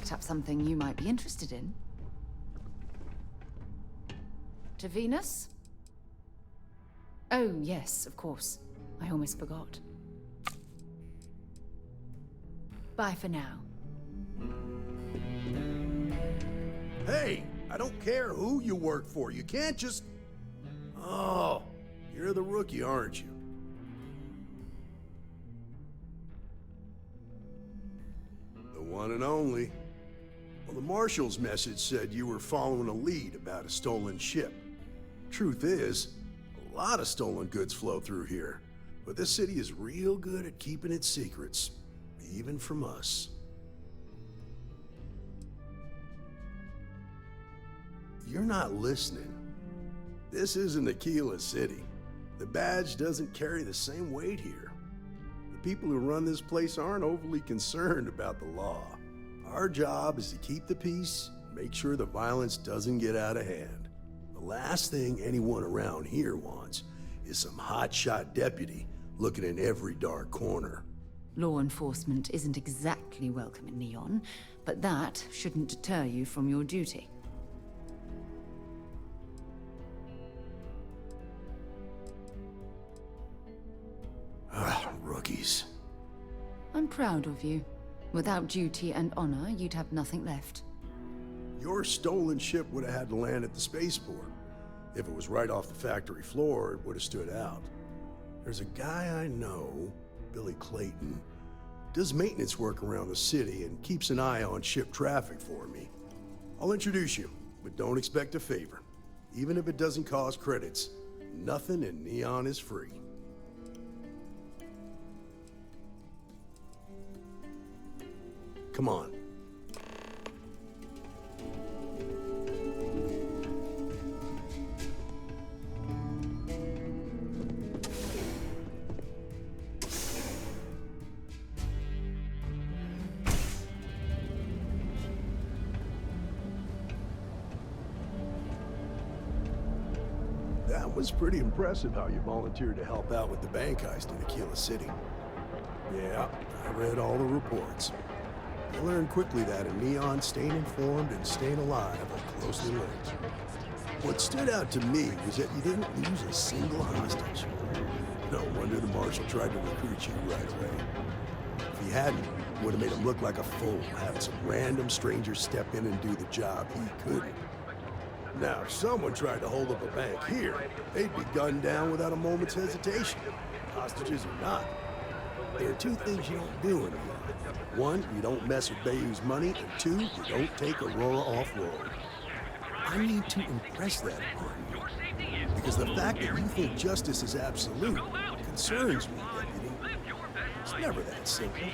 picked up something you might be interested in. To Venus? Oh, yes, of course. I almost forgot. Bye for now. Hey, I don't care who you work for. You can't just... Oh, you're the rookie, aren't you? The one and only. Well, the Marshal's message said you were following a lead about a stolen ship. Truth is, a lot of stolen goods flow through here, but this city is real good at keeping its secrets, even from us. You're not listening. This isn't Akila City. The badge doesn't carry the same weight here. The people who run this place aren't overly concerned about the law. Our job is to keep the peace, make sure the violence doesn't get out of hand. The last thing anyone around here wants is some hotshot deputy looking in every dark corner. Law enforcement isn't exactly welcome in Neon, but that shouldn't deter you from your duty. Rookies. I'm proud of you. Without duty and honor, you'd have nothing left. Your stolen ship would have had to land at the spaceport. If it was right off the factory floor, it would have stood out. There's a guy I know, Billy Clayton, does maintenance work around the city and keeps an eye on ship traffic for me. I'll introduce you, but don't expect a favor. Even if it doesn't cause credits, nothing in Neon is free. Come on. That was pretty impressive how you volunteered to help out with the bank heist in Akila City. Yeah, I read all the reports. I learned quickly that in Neon, staying informed and staying alive are closely linked. What stood out to me was that you didn't lose a single hostage. No wonder the Marshal tried to recruit you right away. If he hadn't, it would have made him look like a fool, having some random stranger step in and do the job he couldn't. Now, if someone tried to hold up a bank here, they'd be gunned down without a moment's hesitation. Hostages or not. There are two things you don't do in Neon. One, you don't mess with Bayou's money, and two, you don't take Aurora off-road. I need to impress that upon you. Because the fact that you think justice is absolute concerns me, Deputy. It's never that simple.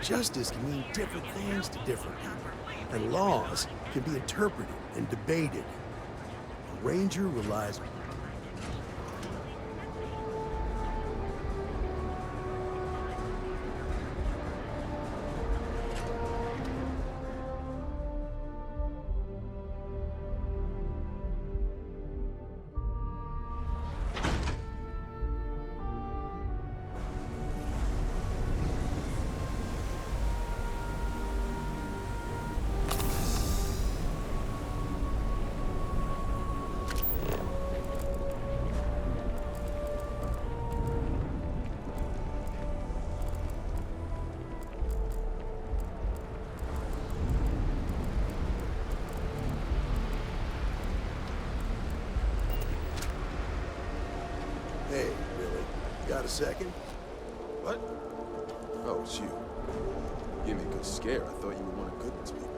Justice can mean different things to different people, and laws can be interpreted and debated. A ranger relies... Hey, Billy, got a second? What? Oh, it's you. Gave me a good scare. I thought you were one of Goodman's people.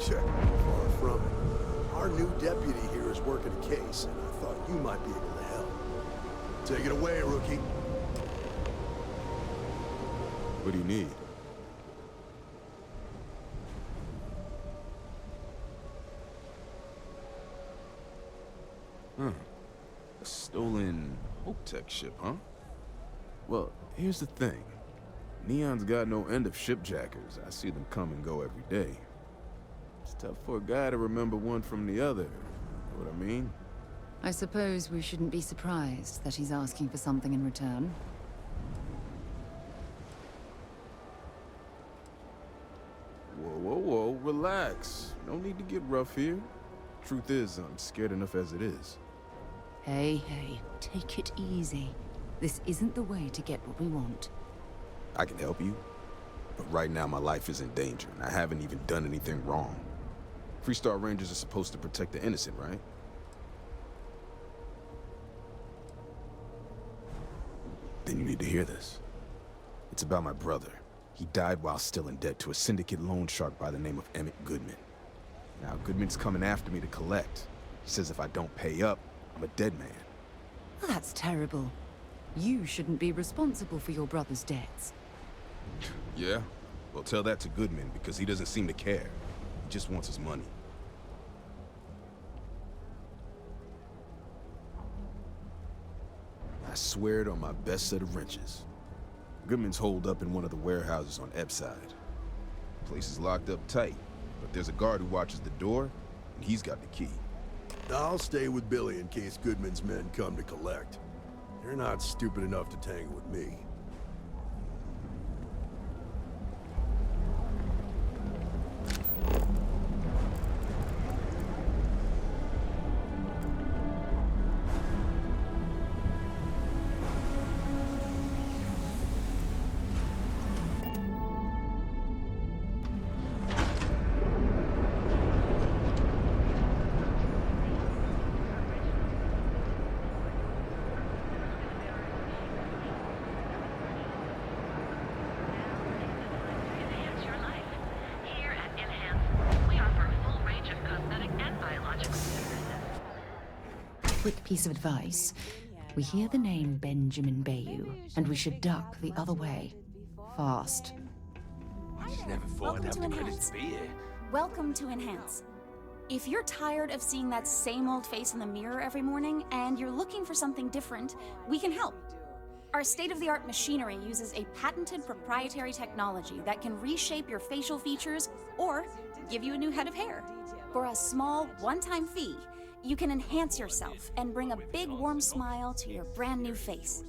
Sure, far from it. Our new deputy here is working a case, and I thought you might be able to help. Take it away, rookie. What do you need? A stolen Hope-Tech ship, huh? Well, here's the thing. Neon's got no end of shipjackers. I see them come and go every day. It's tough for a guy to remember one from the other. Know what I mean? I suppose we shouldn't be surprised that he's asking for something in return. Whoa, whoa, relax. No need to get rough here. Truth is, I'm scared enough as it is. Hey, take it easy. This isn't the way to get what we want. I can help you, but right now my life is in danger, and I haven't even done anything wrong. Freestar Rangers are supposed to protect the innocent, right? Then you need to hear this. It's about my brother. He died while still in debt to a syndicate loan shark by the name of Emmett Goodman. Now, Goodman's coming after me to collect. He says if I don't pay up, I'm a dead man. Well, that's terrible. You shouldn't be responsible for your brother's debts. Yeah? Well, tell that to Goodman, because he doesn't seem to care. He just wants his money. I swear it on my best set of wrenches. Goodman's holed up in one of the warehouses on Epside. Place is locked up tight, but there's a guard who watches the door, and he's got the key. I'll stay with Billy in case Goodman's men come to collect. They're not stupid enough to tangle with me. Quick piece of advice. We hear the name Benjamin Bayou, and we should duck the other way. Fast. I just never thought I'd have the credits to be here. Welcome to Enhance. If you're tired of seeing that same old face in the mirror every morning and you're looking for something different, we can help. Our state-of-the-art machinery uses a patented proprietary technology that can reshape your facial features or give you a new head of hair. For a small, one-time fee, you can enhance yourself and bring a big warm smile to your brand new face.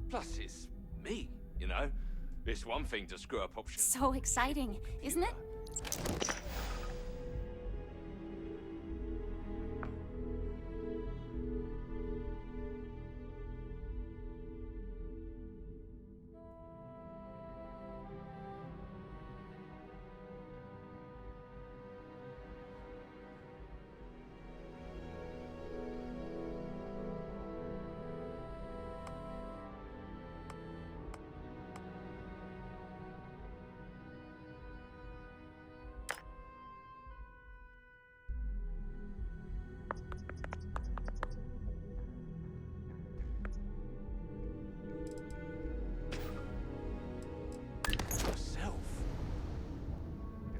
Plus, it's me, you know? It's one thing to screw up options. So exciting, isn't it?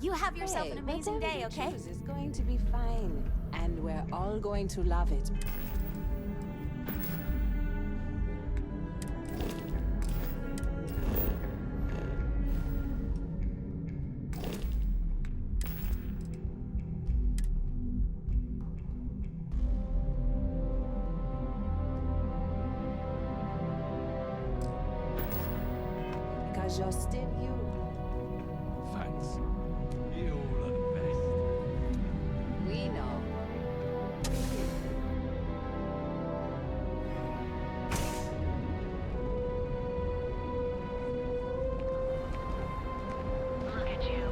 You have yourself an amazing day, okay? It's going to be fine, and we're all going to love it. Because you're still you. Thanks. You all are the best. We know. Look at you.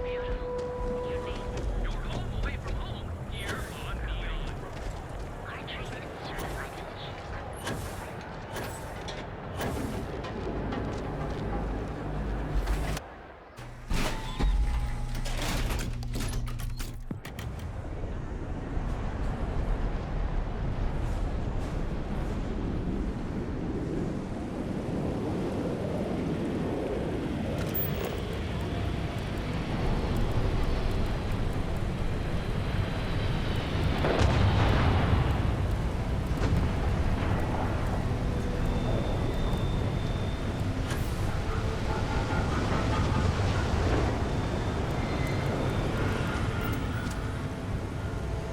Beautiful. Unique. You're home away from home, here on Neon. I treat certified delicious.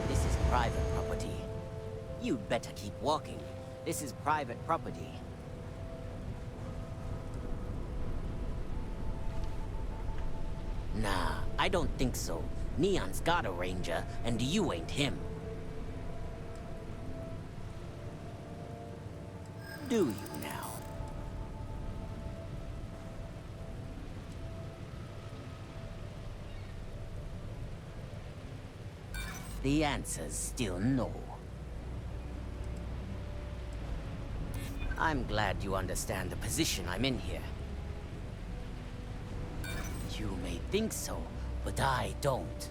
This is private property. You'd better keep walking. This is private property. Nah, I don't think so. Neon's got a ranger, and you ain't him. Do you now? The answer's still no. I'm glad you understand the position I'm in here. You may think so, but I don't.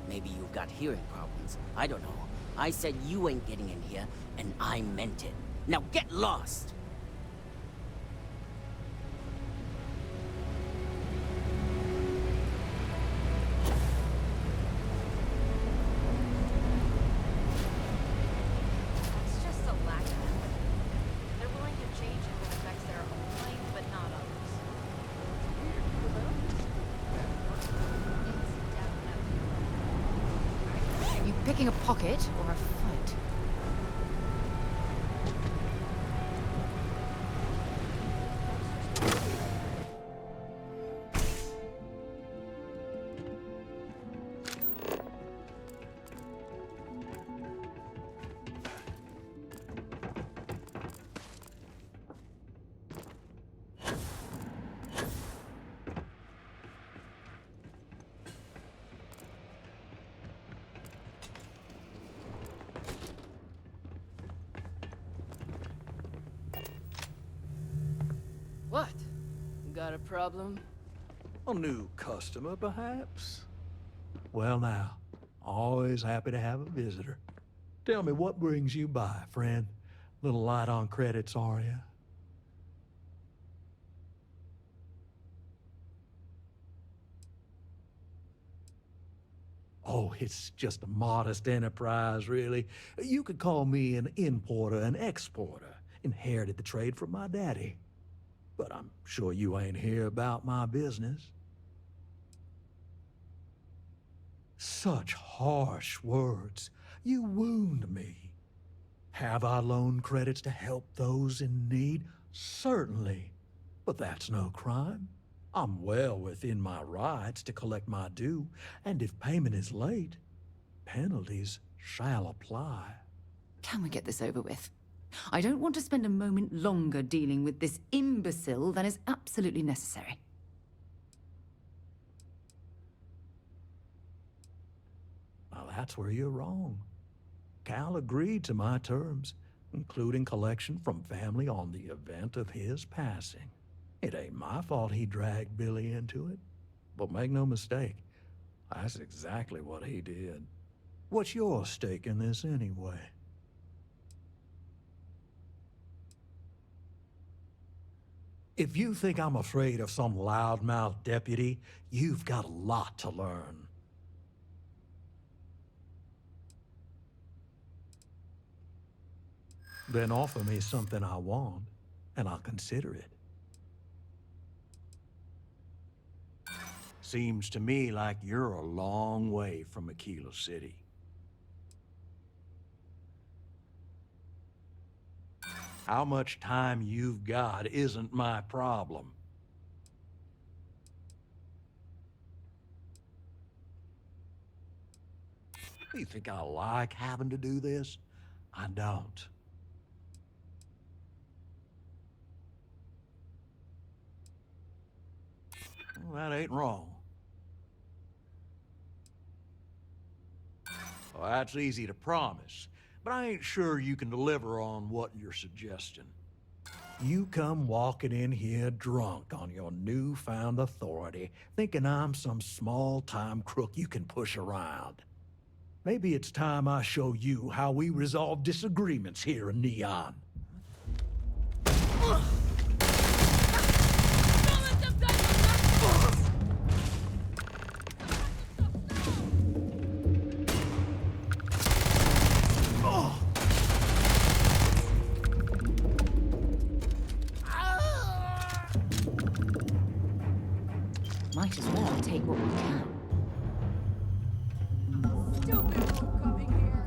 Maybe you've got hearing problems. I don't know. I said you ain't getting in here, and I meant it. Now get lost! It's just a lack of empathy. They're willing to change if it affects their own life, but not others. Are you picking a pocket or a fight? What? Got a problem? A new customer, perhaps? Well now, always happy to have a visitor. Tell me, what brings you by, friend? Little light on credits, are you? Oh, it's just a modest enterprise, really. You could call me an importer and exporter. Inherited the trade from my daddy. But I'm sure you ain't hear about my business. Such harsh words. You wound me. Have I loaned credits to help those in need? Certainly. But that's no crime. I'm well within my rights to collect my due, and if payment is late, penalties shall apply. Can we get this over with? I don't want to spend a moment longer dealing with this imbecile than is absolutely necessary. Well, that's where you're wrong. Cal agreed to my terms, including collection from family on the event of his passing. It ain't my fault he dragged Billy into it. But make no mistake, that's exactly what he did. What's your stake in this anyway? If you think I'm afraid of some loudmouth deputy, you've got a lot to learn. Then offer me something I want, and I'll consider it. Seems to me like you're a long way from Akila City. How much time you've got isn't my problem. You think I like having to do this? I don't. Well, that ain't wrong. Well, that's easy to promise, but I ain't sure you can deliver on what you're suggesting. You come walking in here drunk on your newfound authority, thinking I'm some small-time crook you can push around. Maybe it's time I show you how we resolve disagreements here in Neon. Might as well take what we can. Stupid homecoming here.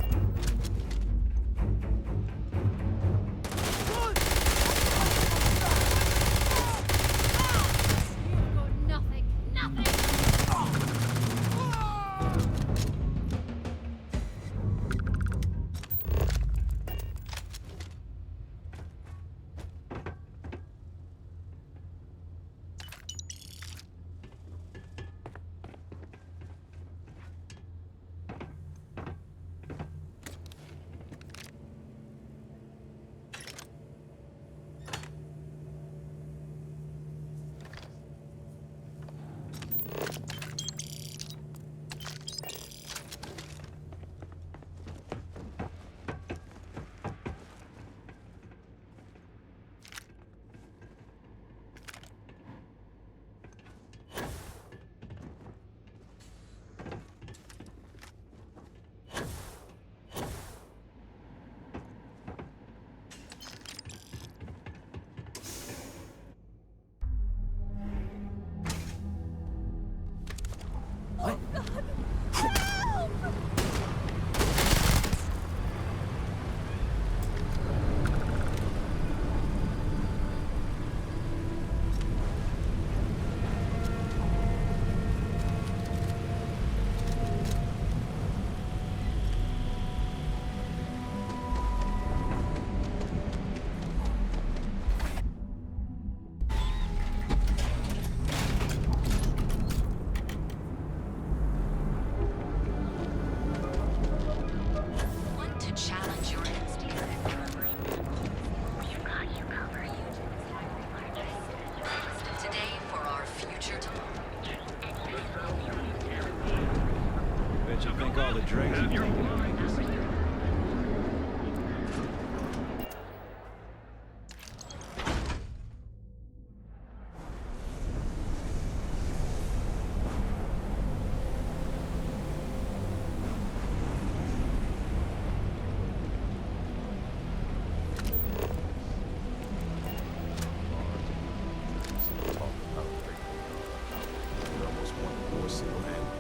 the drinks. Have your mind.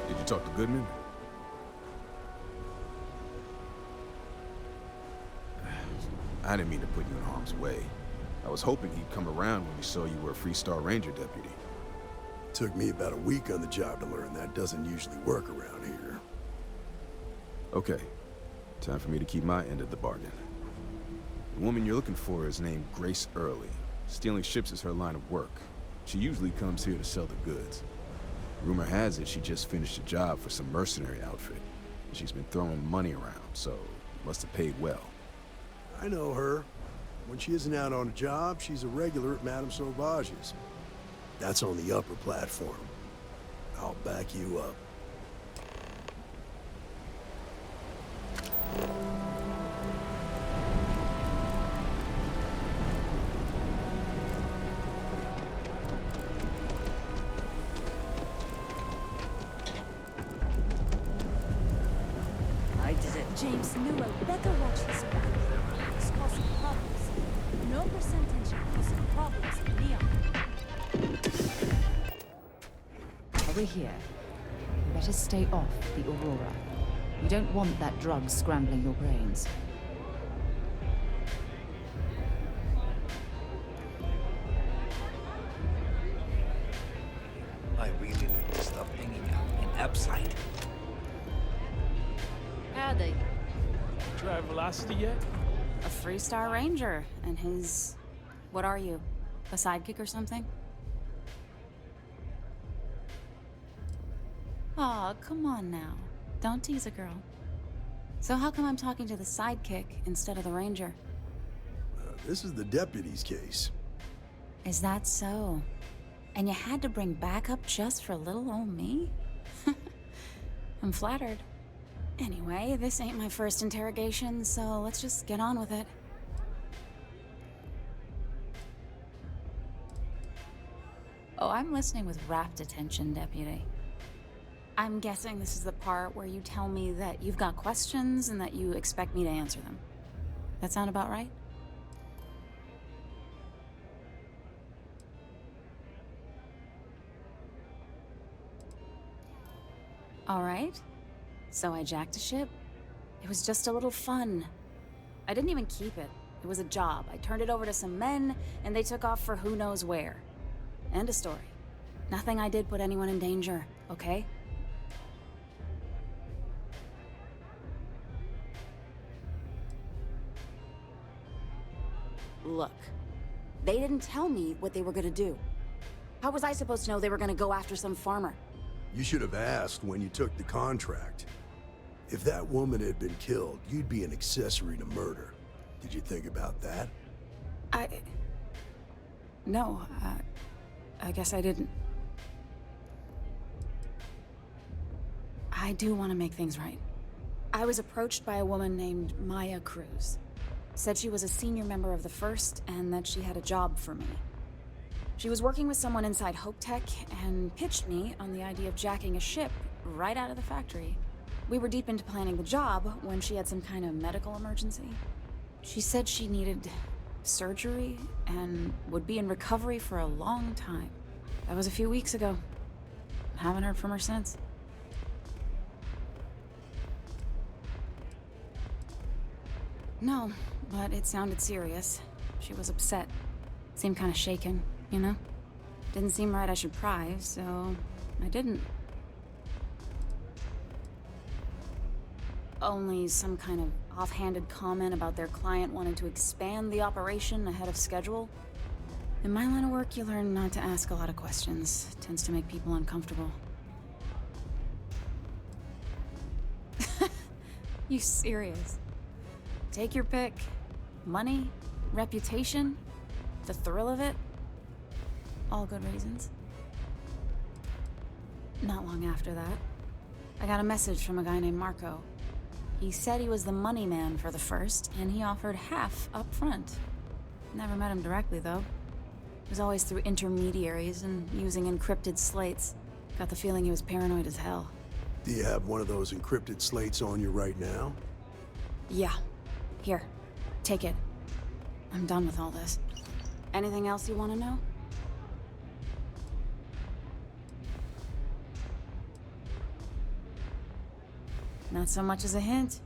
Did you talk to Goodman? I didn't mean to put you in harm's way. I was hoping he'd come around when we saw you were a Freestar Ranger deputy. Took me about a week on the job to learn that doesn't usually work around here. Okay, time for me to keep my end of the bargain. The woman you're looking for is named Grace Early. Stealing ships is her line of work. She usually comes here to sell the goods. Rumor has it she just finished a job for some mercenary outfit. She's been throwing money around, so must have paid well. I know her. When she isn't out on a job, she's a regular at Madame Sauvage's. That's on the upper platform. I'll back you up. I did it. James Newell, better watch his back. He's causing problems. No percentage causing problems in Neon. Are we here? Better stay off the Aurora. You don't want that drug scrambling your brains. I really need to stop hanging out in Epside. Howdy. Try Velocity yet? A Freestar Ranger, and his... What are you? A sidekick or something? Aw, come on now. Don't tease a girl. So how come I'm talking to the sidekick instead of the ranger? This is the deputy's case. Is that so? And you had to bring backup just for little old me? I'm flattered. Anyway, this ain't my first interrogation, so let's just get on with it. Oh, I'm listening with rapt attention, Deputy. I'm guessing this is the part where you tell me that you've got questions and that you expect me to answer them. That sound about right? All right. So I jacked a ship. It was just a little fun. I didn't even keep it. It was a job. I turned it over to some men, and they took off for who knows where. End of story. Nothing I did put anyone in danger, okay? Look, they didn't tell me what they were gonna do. How was I supposed to know they were gonna go after some farmer? You should have asked when you took the contract. If that woman had been killed, you'd be an accessory to murder. Did you think about that? No, I guess I didn't. I do want to make things right. I was approached by a woman named Maya Cruz. Said she was a senior member of the First and that she had a job for me. She was working with someone inside Hope Tech and pitched me on the idea of jacking a ship right out of the factory. We were deep into planning the job when she had some kind of medical emergency. She said she needed surgery and would be in recovery for a long time. That was a few weeks ago. Haven't heard from her since. No, but it sounded serious. She was upset. Seemed kind of shaken, you know? Didn't seem right I should pry, so I didn't. Only some kind of offhanded comment about their client wanting to expand the operation ahead of schedule. In my line of work, you learn not to ask a lot of questions. It tends to make people uncomfortable. You serious? Take your pick. Money, reputation, the thrill of it. All good reasons. Not long after that, I got a message from a guy named Marco. He said he was the money man for the first, and he offered half up front. Never met him directly, though. It was always through intermediaries and using encrypted slates. Got the feeling he was paranoid as hell. Do you have one of those encrypted slates on you right now? Yeah. Here. Take it. I'm done with all this. Anything else you want to know? Not so much as a hint.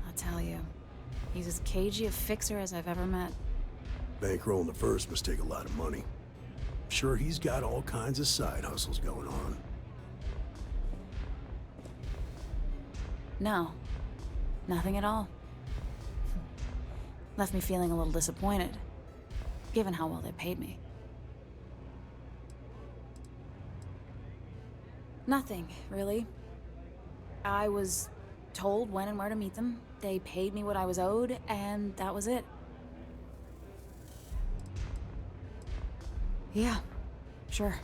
I'll tell you. He's as cagey a fixer as I've ever met. Bankrolling the first must take a lot of money. Sure, he's got all kinds of side hustles going on. No. Nothing at all. Left me feeling a little disappointed, given how well they paid me. Nothing, really. I was told when and where to meet them. They paid me what I was owed, and that was it. Yeah, sure.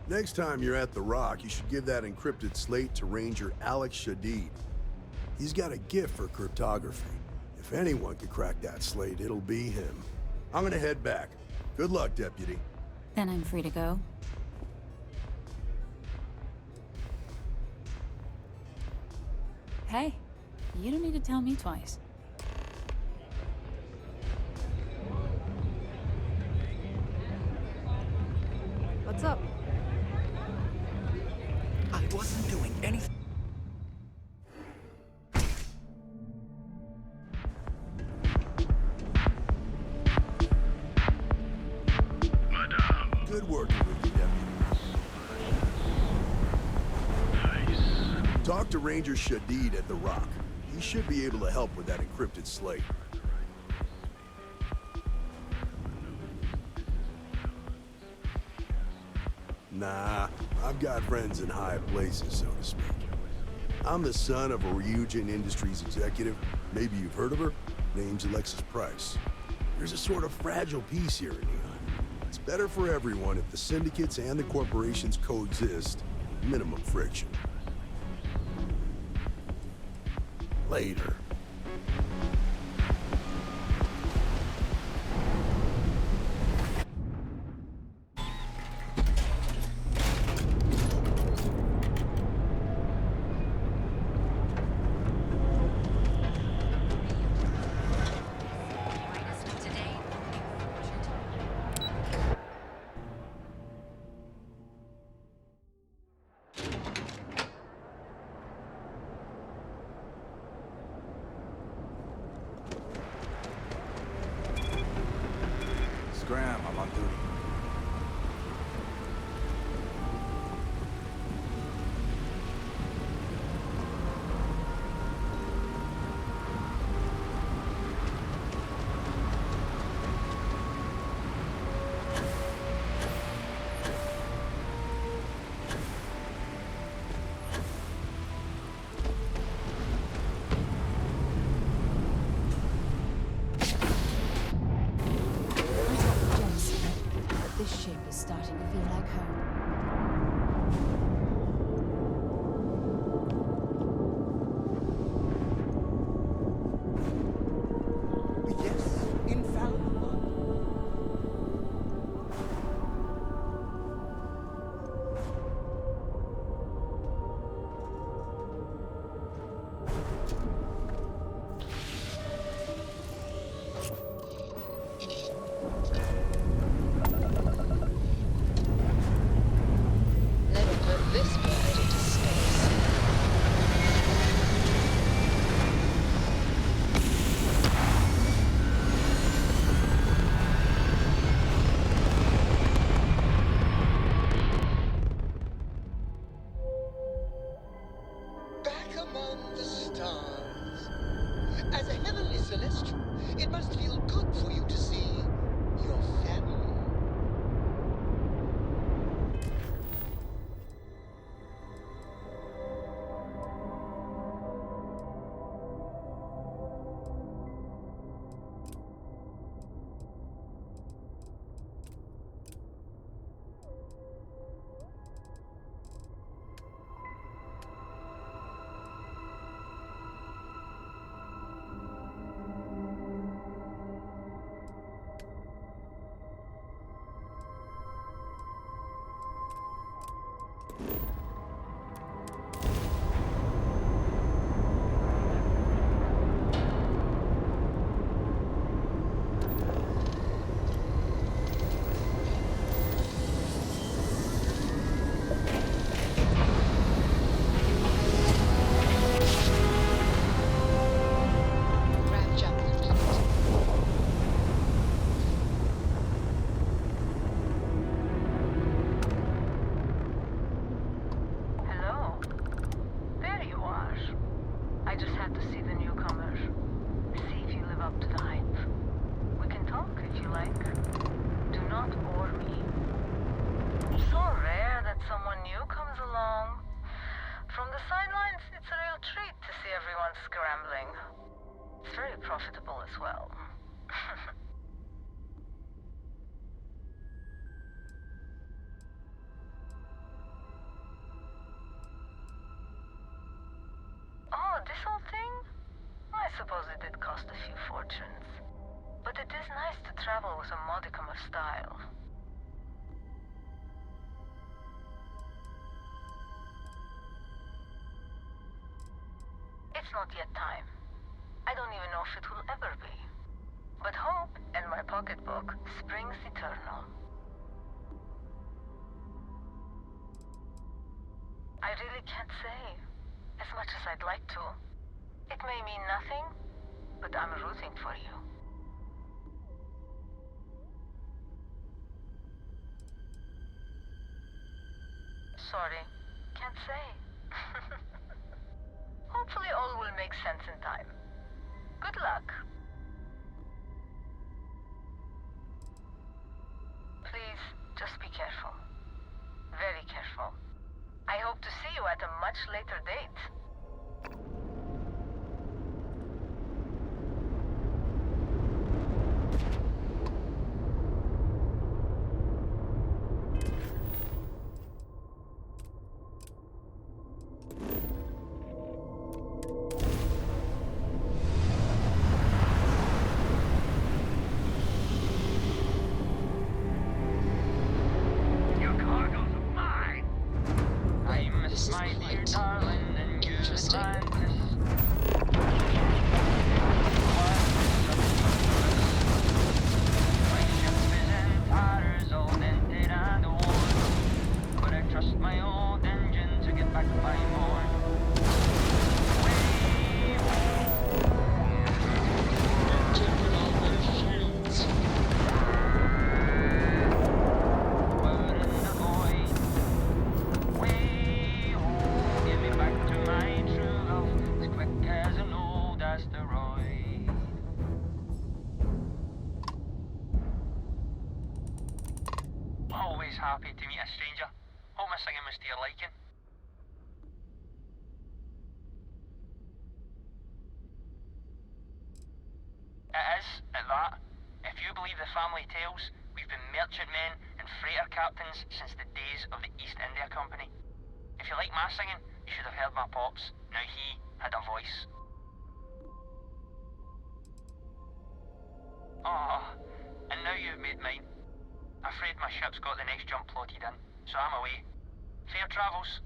Next time you're at the Rock, you should give that encrypted slate to Ranger Alex Shadid. He's got a gift for cryptography. If anyone could crack that slate, it'll be him. I'm gonna head back. Good luck, Deputy. Then I'm free to go. Hey, you don't need to tell me twice. What's up? I wasn't doing anything. Good work with you, Deputy. Nice. Talk to Ranger Shadid at the Rock. He should be able to help with that encrypted slate. Nah, I've got friends in high places, so to speak. I'm the son of a Ryujin Industries executive. Maybe you've heard of her? Name's Alexis Price. There's a sort of fragile peace here in Neon. It's better for everyone if the syndicates and the corporations coexist. Minimum friction. Later. everyone's scrambling. It's very profitable as well. Oh, this whole thing? I suppose it did cost a few fortunes. But it is nice to travel with a modicum of style. It's not yet time. I don't even know if it will ever be. But hope and my pocketbook springs eternal. I really can't say, as much as I'd like to. It may mean nothing, but I'm rooting for you. Sorry, can't say. Hopefully all will make sense in time. Good luck. Please, just be careful. Very careful. I hope to see you at a much later date. Happy to meet a stranger. Hope my singing was to your liking. It is, at that. If you believe the family tales, we've been merchantmen and freighter captains since the days of the East India Company. If you like my singing, you should have heard my pops. Now he had a voice. Ah, and now you've made mine. Afraid my ship's got the next jump plotted in, so I'm away. Fair travels.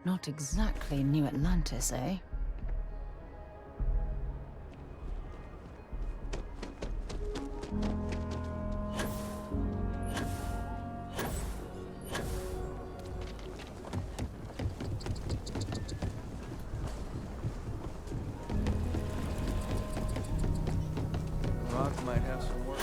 Not exactly New Atlantis, eh? Rock might have some work.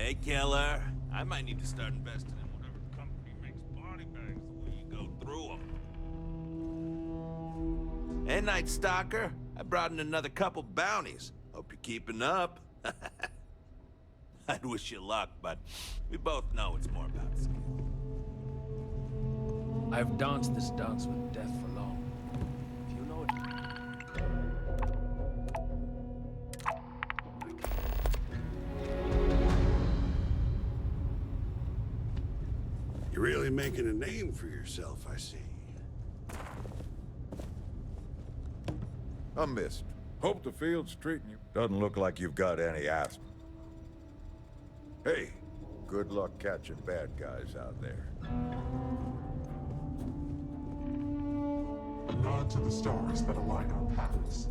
Hey, killer. I might need to start investing in whatever company makes body bags the way you go through them. Hey, Night Stalker. I brought in another couple bounties. Hope you're keeping up. I'd wish you luck, but we both know it's more about skill. I've danced this dance with death for long. If you know it. You're really making a name for yourself, I see. A mist. Hope the field's treating you. Doesn't look like you've got any asthma. Hey, good luck catching bad guys out there. A nod to the stars that align our paths.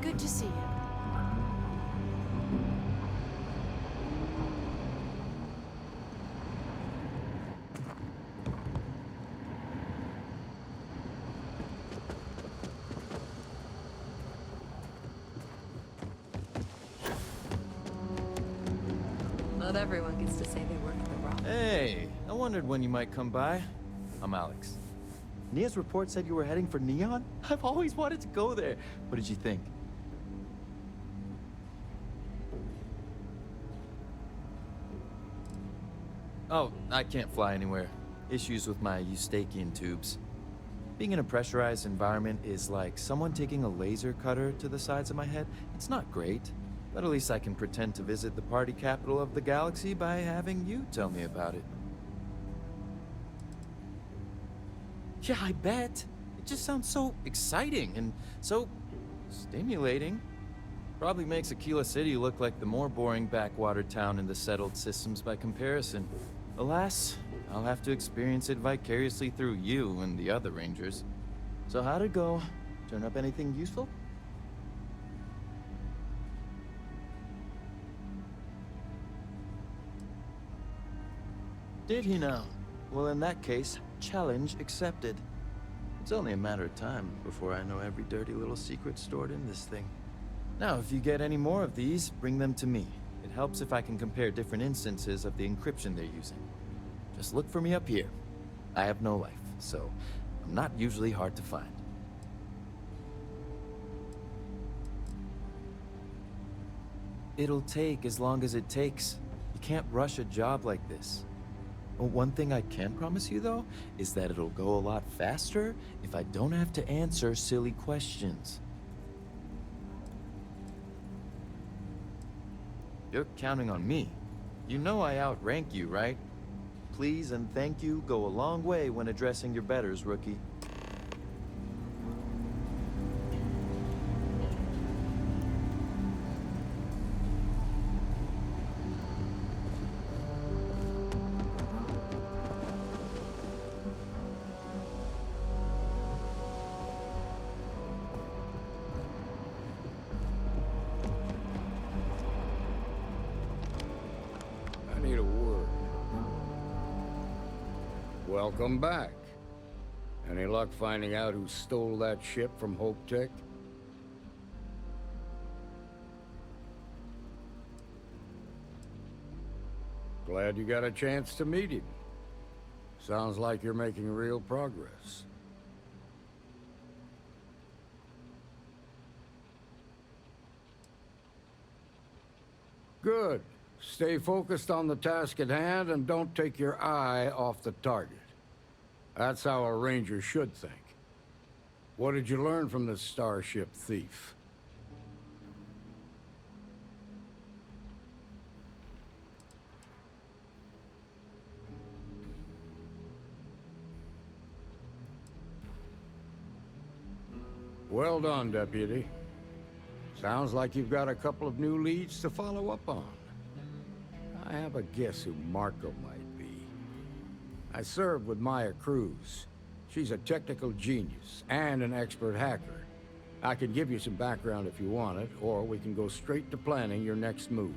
Good to see you. Not everyone gets to say they work at the Rock. Hey, I wondered when you might come by. I'm Alex. Nia's report said you were heading for Neon? I've always wanted to go there. What did you think? Oh, I can't fly anywhere. Issues with my Eustachian tubes. Being in a pressurized environment is like someone taking a laser cutter to the sides of my head. It's not great, but at least I can pretend to visit the party capital of the galaxy by having you tell me about it. Yeah, I bet. It just sounds so exciting and so stimulating. Probably makes Akila City look like the more boring backwater town in the settled systems by comparison. Alas, I'll have to experience it vicariously through you and the other rangers. So how'd it go? Turn up anything useful? Did he now? Well, in that case, challenge accepted. It's only a matter of time before I know every dirty little secret stored in this thing. Now, if you get any more of these, bring them to me. It helps if I can compare different instances of the encryption they're using. Just look for me up here. I have no life, so I'm not usually hard to find. It'll take as long as it takes. You can't rush a job like this. One thing I can promise you, though, is that it'll go a lot faster if I don't have to answer silly questions. You're counting on me. You know I outrank you, right? Please and thank you go a long way when addressing your betters, rookie. Welcome back. Any luck finding out who stole that ship from Hope Tech? Glad you got a chance to meet him. Sounds like you're making real progress. Good. Stay focused on the task at hand and don't take your eye off the target. That's how a ranger should think. What did you learn from this starship thief? Well done, Deputy. Sounds like you've got a couple of new leads to follow up on. I have a guess who Marco might be. I served with Maya Cruz. She's a technical genius and an expert hacker. I can give you some background if you want it, or we can go straight to planning your next move.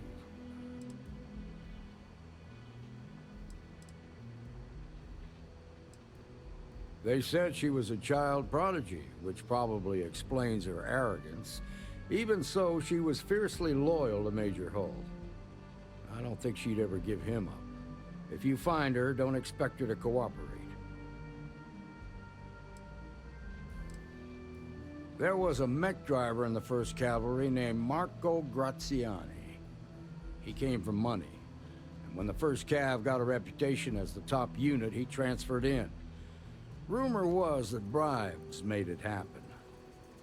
They said she was a child prodigy, which probably explains her arrogance. Even so, she was fiercely loyal to Major Hull. I don't think she'd ever give him up. If you find her, don't expect her to cooperate. There was a mech driver in the 1st Cavalry named Marco Graziani. He came from money, and when the 1st Cav got a reputation as the top unit, he transferred in. Rumor was that bribes made it happen.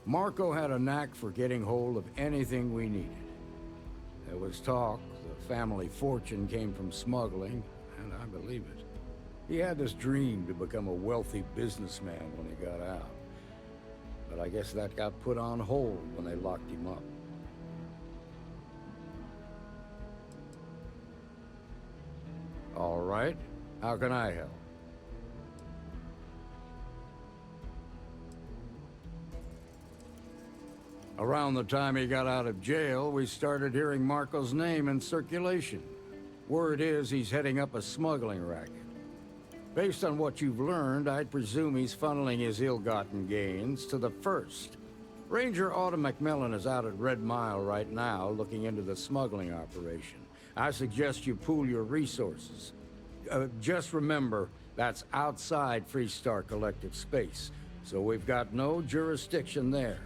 Marco had a knack for getting hold of anything we needed. There was talk the family fortune came from smuggling, and I believe it. He had this dream to become a wealthy businessman when he got out. But I guess that got put on hold when they locked him up. All right, how can I help? Around the time he got out of jail, we started hearing Marco's name in circulation. Word is he's heading up a smuggling racket. Based on what you've learned, I'd presume he's funneling his ill-gotten gains to the 1st. Ranger Autumn McMillan is out at Red Mile right now, looking into the smuggling operation. I suggest you pool your resources. Just remember, that's outside Freestar Collective space, so we've got no jurisdiction there.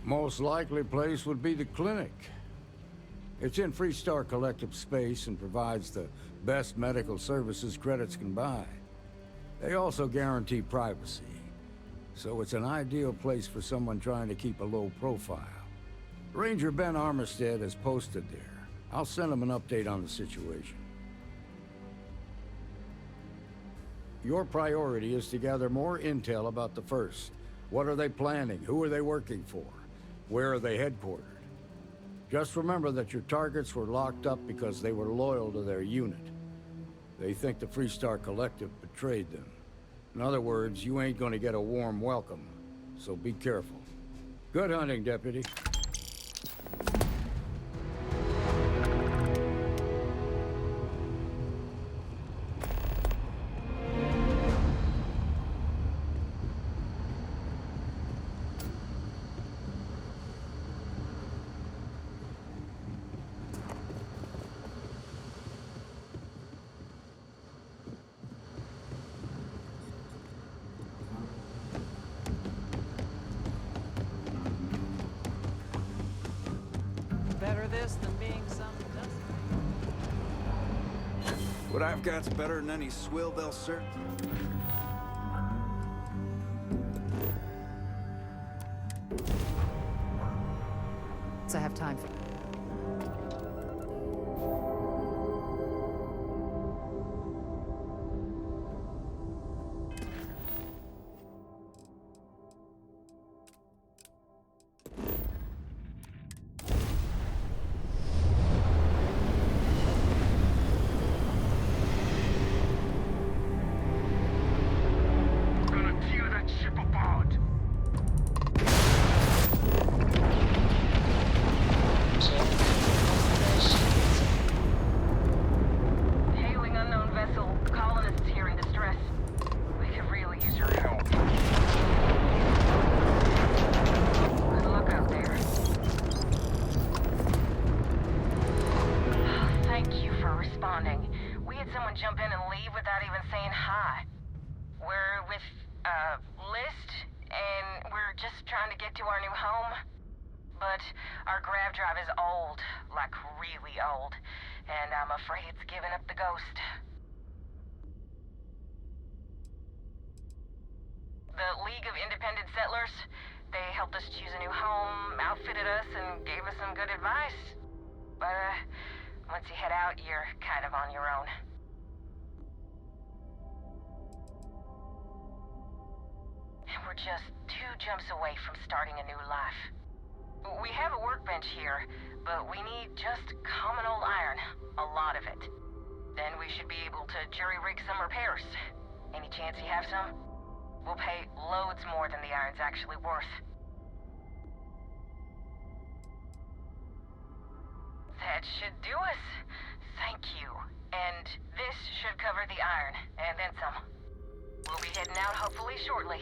Most likely place would be the clinic. It's in Freestar Collective space and provides the best medical services credits can buy. They also guarantee privacy, so it's an ideal place for someone trying to keep a low profile. Ranger Ben Armistead is posted there. I'll send him an update on the situation. Your priority is to gather more intel about the 1st. What are they planning? Who are they working for? Where are they headquartered? Just remember that your targets were locked up because they were loyal to their unit. They think the Freestar Collective betrayed them. In other words, you ain't gonna get a warm welcome, so be careful. Good hunting, Deputy. Better this than being some dust. What I've got's better than any swill they'll serve. So I have time for... Once you head out, you're kind of on your own. just 2 jumps away from starting a new life. We have a workbench here, but we need just common old iron. A lot of it. Then we should be able to jury-rig some repairs. Any chance you have some? We'll pay loads more than the iron's actually worth. That should do us. Thank you. And this should cover the iron, and then some. We'll be heading out hopefully shortly.